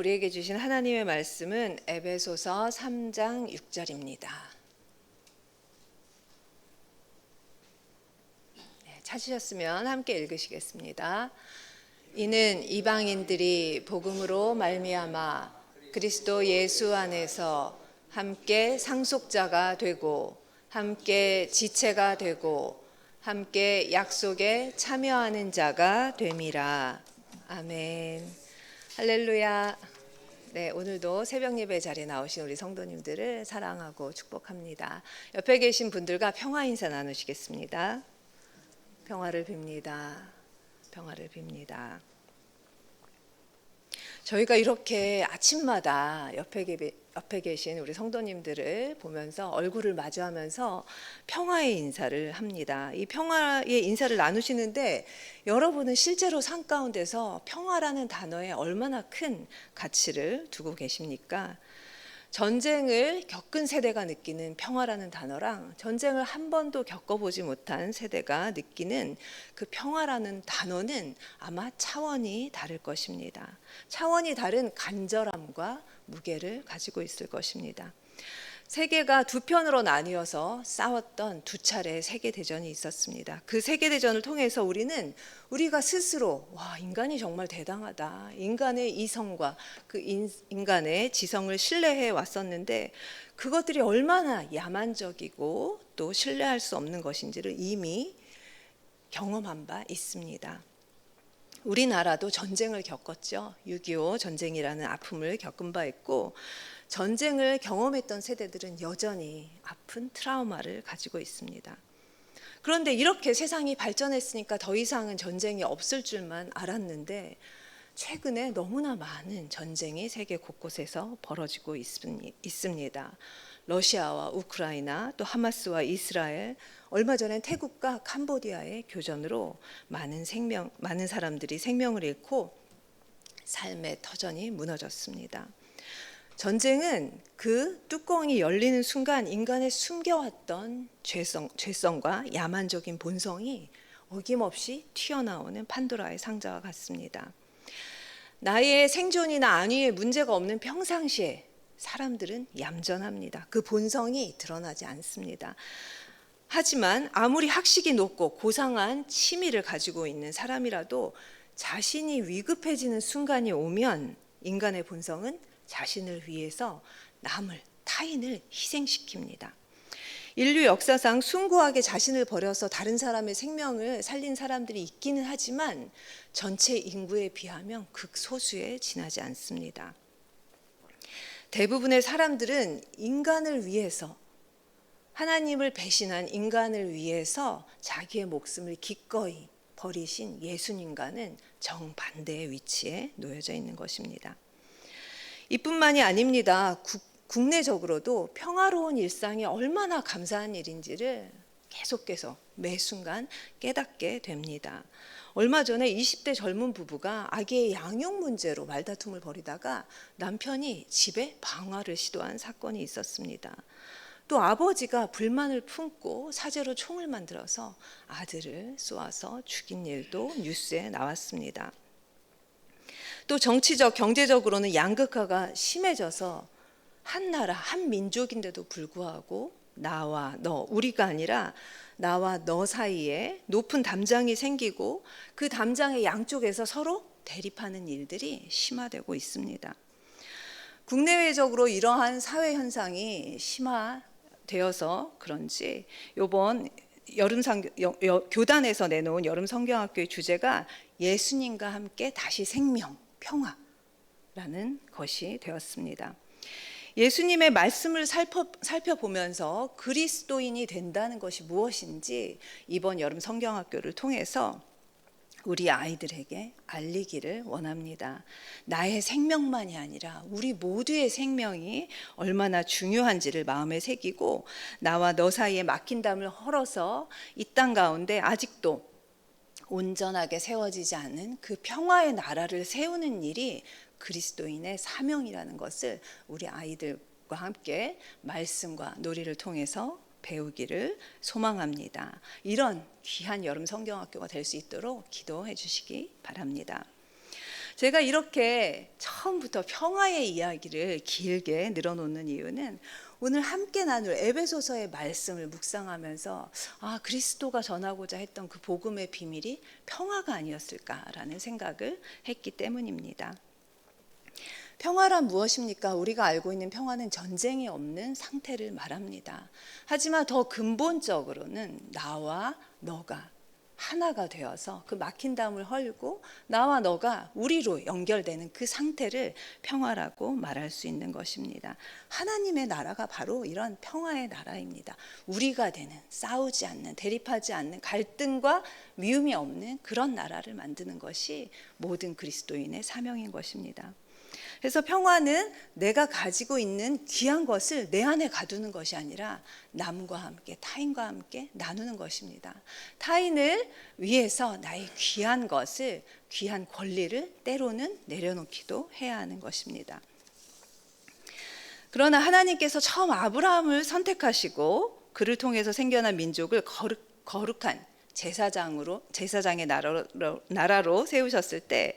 우리에게 주신 하나님의 말씀은 에베소서 3장 6절입니다. 찾으셨으면 함께 읽으시겠습니다. 이는 이방인들이 복음으로 말미암아 그리스도 예수 안에서 함께 상속자가 되고 함께 지체가 되고 함께 약속에 참여하는 자가 됨이라. 아멘. 할렐루야. 네, 오늘도 새벽 예배 자리에 나오신 우리 성도님들을 사랑하고 축복합니다. 옆에 계신 분들과 평화 인사 나누시겠습니다. 평화를 빕니다. 평화를 빕니다. 저희가 이렇게 아침마다 옆에 계신 우리 성도님들을 보면서 얼굴을 마주하면서 평화의 인사를 합니다. 이 평화의 인사를 나누시는데 여러분은 실제로 삶 가운데서 평화라는 단어에 얼마나 큰 가치를 두고 계십니까? 전쟁을 겪은 세대가 느끼는 평화라는 단어랑 전쟁을 한 번도 겪어보지 못한 세대가 느끼는 그 평화라는 단어는 아마 차원이 다를 것입니다. 차원이 다른 간절함과 무게를 가지고 있을 것입니다. 세계가 두 편으로 나뉘어서 싸웠던 두 차례의 세계대전이 있었습니다. 그 세계대전을 통해서 우리가 스스로 인간이 정말 대단하다. 인간의 이성과 그 인간의 지성을 신뢰해 왔었는데 그것들이 얼마나 야만적이고 또 신뢰할 수 없는 것인지를 이미 경험한 바 있습니다. 우리나라도 전쟁을 겪었죠. 6.25 전쟁이라는 아픔을 겪은 바 있고 전쟁을 경험했던 세대들은 여전히 아픈 트라우마를 가지고 있습니다. 그런데 이렇게 세상이 발전했으니까 더 이상은 전쟁이 없을 줄만 알았는데 최근에 너무나 많은 전쟁이 세계 곳곳에서 벌어지고 있습니다. 러시아와 우크라이나, 또 하마스와 이스라엘, 얼마 전엔 태국과 캄보디아의 교전으로 많은 사람들이 생명을 잃고 삶의 터전이 무너졌습니다. 전쟁은 그 뚜껑이 열리는 순간 인간의 숨겨왔던 죄성과 야만적인 본성이 어김없이 튀어나오는 판도라의 상자와 같습니다. 나의 생존이나 안위에 문제가 없는 평상시에 사람들은 얌전합니다. 그 본성이 드러나지 않습니다. 하지만 아무리 학식이 높고 고상한 취미를 가지고 있는 사람이라도 자신이 위급해지는 순간이 오면 인간의 본성은 자신을 위해서 타인을 희생시킵니다. 인류 역사상 숭고하게 자신을 버려서 다른 사람의 생명을 살린 사람들이 있기는 하지만 전체 인구에 비하면 극소수에 지나지 않습니다. 대부분의 사람들은 인간을 위해서, 하나님을 배신한 인간을 위해서 자기의 목숨을 기꺼이 버리신 예수님과는 정반대의 위치에 놓여져 있는 것입니다. 이뿐만이 아닙니다. 국내적으로도 평화로운 일상이 얼마나 감사한 일인지를 계속해서 매 순간 깨닫게 됩니다. 얼마 전에 20대 젊은 부부가 아기의 양육 문제로 말다툼을 벌이다가 남편이 집에 방화를 시도한 사건이 있었습니다. 또 아버지가 불만을 품고 사제로 총을 만들어서 아들을 쏘아서 죽인 일도 뉴스에 나왔습니다. 또 정치적, 경제적으로는 양극화가 심해져서 한 나라, 한 민족인데도 불구하고 나와 너, 우리가 아니라 나와 너 사이에 높은 담장이 생기고 그 담장의 양쪽에서 서로 대립하는 일들이 심화되고 있습니다. 국내외적으로 이러한 사회 현상이 심화되어서 그런지 이번 교단에서 내놓은 여름 성경학교의 주제가 예수님과 함께 다시 생명, 평화라는 것이 되었습니다. 예수님의 말씀을 살펴보면서 그리스도인이 된다는 것이 무엇인지 이번 여름 성경학교를 통해서 우리 아이들에게 알리기를 원합니다. 나의 생명만이 아니라 우리 모두의 생명이 얼마나 중요한지를 마음에 새기고 나와 너 사이에 막힌 담을 헐어서 이 땅 가운데 아직도 온전하게 세워지지 않은 그 평화의 나라를 세우는 일이 그리스도인의 사명이라는 것을 우리 아이들과 함께 말씀과 놀이를 통해서 배우기를 소망합니다. 이런 귀한 여름 성경학교가 될 수 있도록 기도해 주시기 바랍니다. 제가 이렇게 처음부터 평화의 이야기를 길게 늘어놓는 이유는 오늘 함께 나눌 에베소서의 말씀을 묵상하면서 그리스도가 전하고자 했던 그 복음의 비밀이 평화가 아니었을까라는 생각을 했기 때문입니다. 평화란 무엇입니까? 우리가 알고 있는 평화는 전쟁이 없는 상태를 말합니다. 하지만 더 근본적으로는 나와 너가 하나가 되어서 그 막힌 담을 헐고 나와 너가 우리로 연결되는 그 상태를 평화라고 말할 수 있는 것입니다. 하나님의 나라가 바로 이런 평화의 나라입니다. 우리가 되는, 싸우지 않는, 대립하지 않는, 갈등과 미움이 없는 그런 나라를 만드는 것이 모든 그리스도인의 사명인 것입니다. 그래서 평화는 내가 가지고 있는 귀한 것을 내 안에 가두는 것이 아니라 남과 함께, 타인과 함께 나누는 것입니다. 타인을 위해서 나의 귀한 것을, 귀한 권리를 때로는 내려놓기도 해야 하는 것입니다. 그러나 하나님께서 처음 아브라함을 선택하시고 그를 통해서 생겨난 민족을 거룩한 제사장의 나라로 세우셨을 때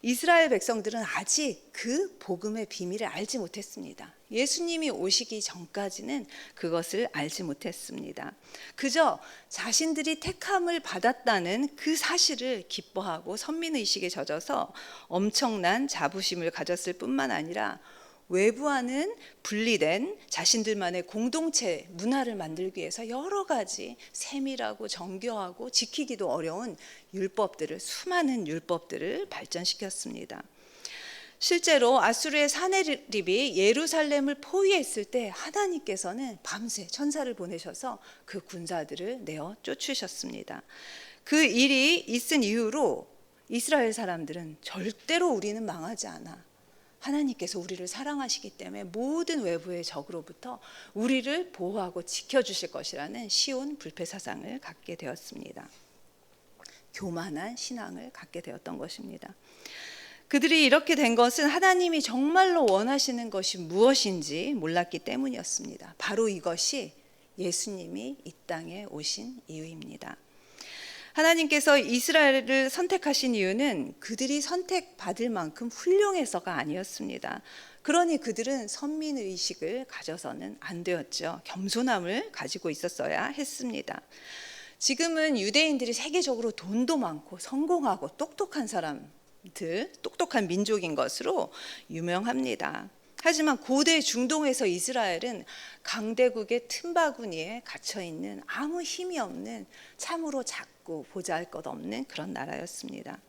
이스라엘 백성들은 아직 그 복음의 비밀을 알지 못했습니다. 예수님이 오시기 전까지는 그것을 알지 못했습니다. 그저 자신들이 택함을 받았다는 그 사실을 기뻐하고 선민의식에 젖어서 엄청난 자부심을 가졌을 뿐만 아니라 외부와는 분리된 자신들만의 공동체 문화를 만들기 위해서 여러 가지 세밀하고 정교하고 지키기도 어려운 수많은 율법들을 발전시켰습니다. 실제로 아수르의 사네립이 예루살렘을 포위했을 때 하나님께서는 밤새 천사를 보내셔서 그 군사들을 내어 쫓으셨습니다. 그 일이 있은 이후로 이스라엘 사람들은 절대로 우리는 망하지 않아. 하나님께서 우리를 사랑하시기 때문에 모든 외부의 적으로부터 우리를 보호하고 지켜주실 것이라는 쉬운 불패사상을 갖게 되었습니다. 교만한 신앙을 갖게 되었던 것입니다. 그들이 이렇게 된 것은 하나님이 정말로 원하시는 것이 무엇인지 몰랐기 때문이었습니다. 바로 이것이 예수님이 이 땅에 오신 이유입니다. 하나님께서 이스라엘을 선택하신 이유는 그들이 선택받을 만큼 훌륭해서가 아니었습니다. 그러니 그들은 선민의식을 가져서는 안 되었죠. 겸손함을 가지고 있었어야 했습니다. 지금은 유대인들이 세계적으로 돈도 많고 성공하고 똑똑한 사람들, 똑똑한 민족인 것으로 유명합니다. 하지만 고대 중동에서 이스라엘은 강대국의 틈바구니에 갇혀있는 아무 힘이 없는 참으로 작고 보잘것없는 그런 나라였습니다.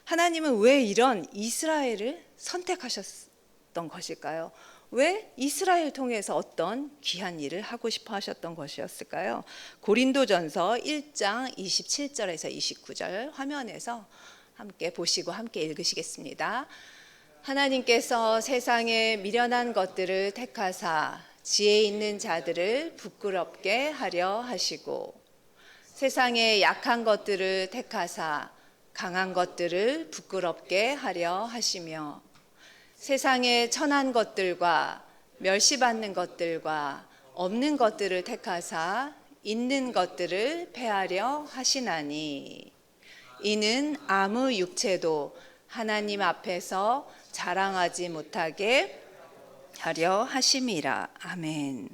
하나님은 왜 이런 이스라엘을 선택하셨던 것일까요? 왜 이스라엘 통해서 어떤 귀한 일을 하고 싶어 하셨던 것이었을까요? 고린도전서 1장 27절에서 29절 화면에서 함께 보시고 함께 읽으시겠습니다. 하나님께서 세상에 미련한 것들을 택하사 지혜 있는 자들을 부끄럽게 하려 하시고 세상에 약한 것들을 택하사 강한 것들을 부끄럽게 하려 하시며 세상에 천한 것들과 멸시받는 것들과 없는 것들을 택하사 있는 것들을 패하려 하시나니 이는 아무 육체도 하나님 앞에서 자랑하지 못하게 하려 하심이라. 아멘.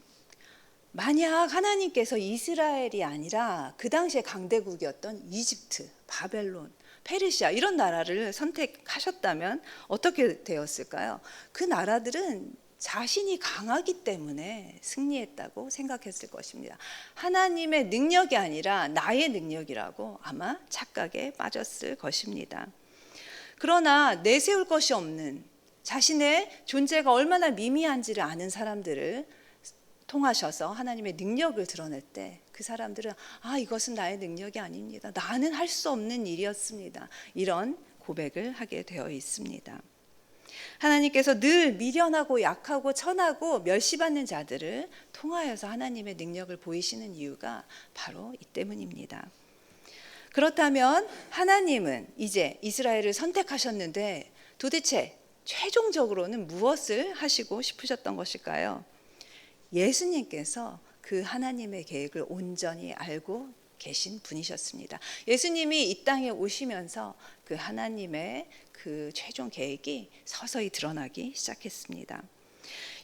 만약 하나님께서 이스라엘이 아니라 그 당시에 강대국이었던 이집트, 바벨론, 페르시아 이런 나라를 선택하셨다면 어떻게 되었을까요? 그 나라들은 자신이 강하기 때문에 승리했다고 생각했을 것입니다. 하나님의 능력이 아니라 나의 능력이라고 아마 착각에 빠졌을 것입니다. 그러나 내세울 것이 없는 자신의 존재가 얼마나 미미한지를 아는 사람들을 통하셔서 하나님의 능력을 드러낼 때 그 사람들은 이것은 나의 능력이 아닙니다. 나는 할 수 없는 일이었습니다. 이런 고백을 하게 되어 있습니다. 하나님께서 늘 미련하고 약하고 천하고 멸시받는 자들을 통하여서 하나님의 능력을 보이시는 이유가 바로 이 때문입니다. 그렇다면 하나님은 이제 이스라엘을 선택하셨는데 도대체 최종적으로는 무엇을 하시고 싶으셨던 것일까요? 예수님께서 그 하나님의 계획을 온전히 알고 계신 분이셨습니다. 예수님이 이 땅에 오시면서 그 하나님의 그 최종 계획이 서서히 드러나기 시작했습니다.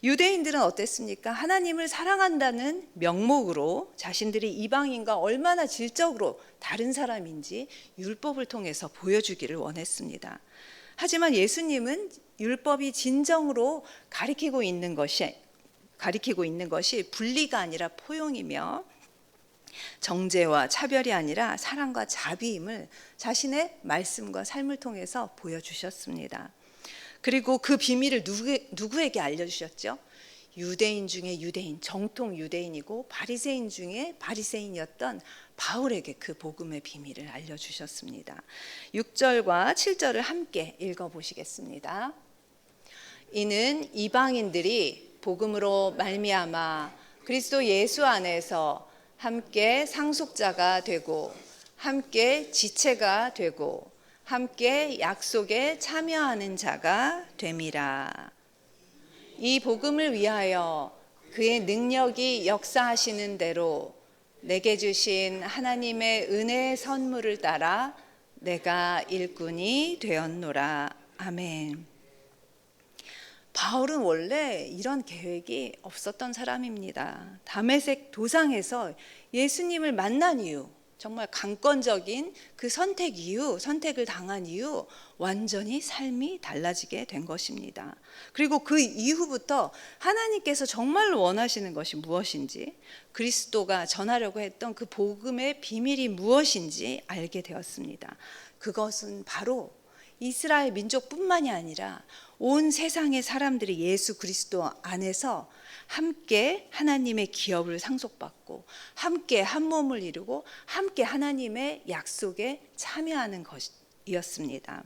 유대인들은 어땠습니까? 하나님을 사랑한다는 명목으로 자신들이 이방인과 얼마나 질적으로 다른 사람인지 율법을 통해서 보여주기를 원했습니다. 하지만 예수님은 율법이 진정으로 가리키고 있는 것이 분리가 아니라 포용이며 정죄와 차별이 아니라 사랑과 자비임을 자신의 말씀과 삶을 통해서 보여주셨습니다. 그리고 그 비밀을 누구에게 알려주셨죠? 유대인 중에 유대인, 정통 유대인이고 바리새인 중에 바리새인이었던 바울에게 그 복음의 비밀을 알려주셨습니다. 6절과 7절을 함께 읽어보시겠습니다. 이는 이방인들이 복음으로 말미암아 그리스도 예수 안에서 함께 상속자가 되고 함께 지체가 되고 함께 약속에 참여하는 자가 됨이라. 이 복음을 위하여 그의 능력이 역사하시는 대로 내게 주신 하나님의 은혜의 선물을 따라 내가 일꾼이 되었노라. 아멘. 바울은 원래 이런 계획이 없었던 사람입니다. 다메섹 도상에서 예수님을 만난 이후, 정말 강권적인 그 선택을 당한 이후 완전히 삶이 달라지게 된 것입니다. 그리고 그 이후부터 하나님께서 정말 원하시는 것이 무엇인지, 그리스도가 전하려고 했던 그 복음의 비밀이 무엇인지 알게 되었습니다. 그것은 바로 이스라엘 민족뿐만이 아니라 온 세상의 사람들이 예수 그리스도 안에서 함께 하나님의 기업을 상속받고 함께 한 몸을 이루고 함께 하나님의 약속에 참여하는 것이었습니다.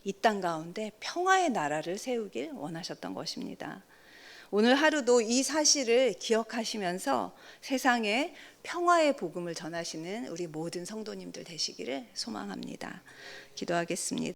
이 땅 가운데 평화의 나라를 세우길 원하셨던 것입니다. 오늘 하루도 이 사실을 기억하시면서 세상에 평화의 복음을 전하시는 우리 모든 성도님들 되시기를 소망합니다. 기도하겠습니다.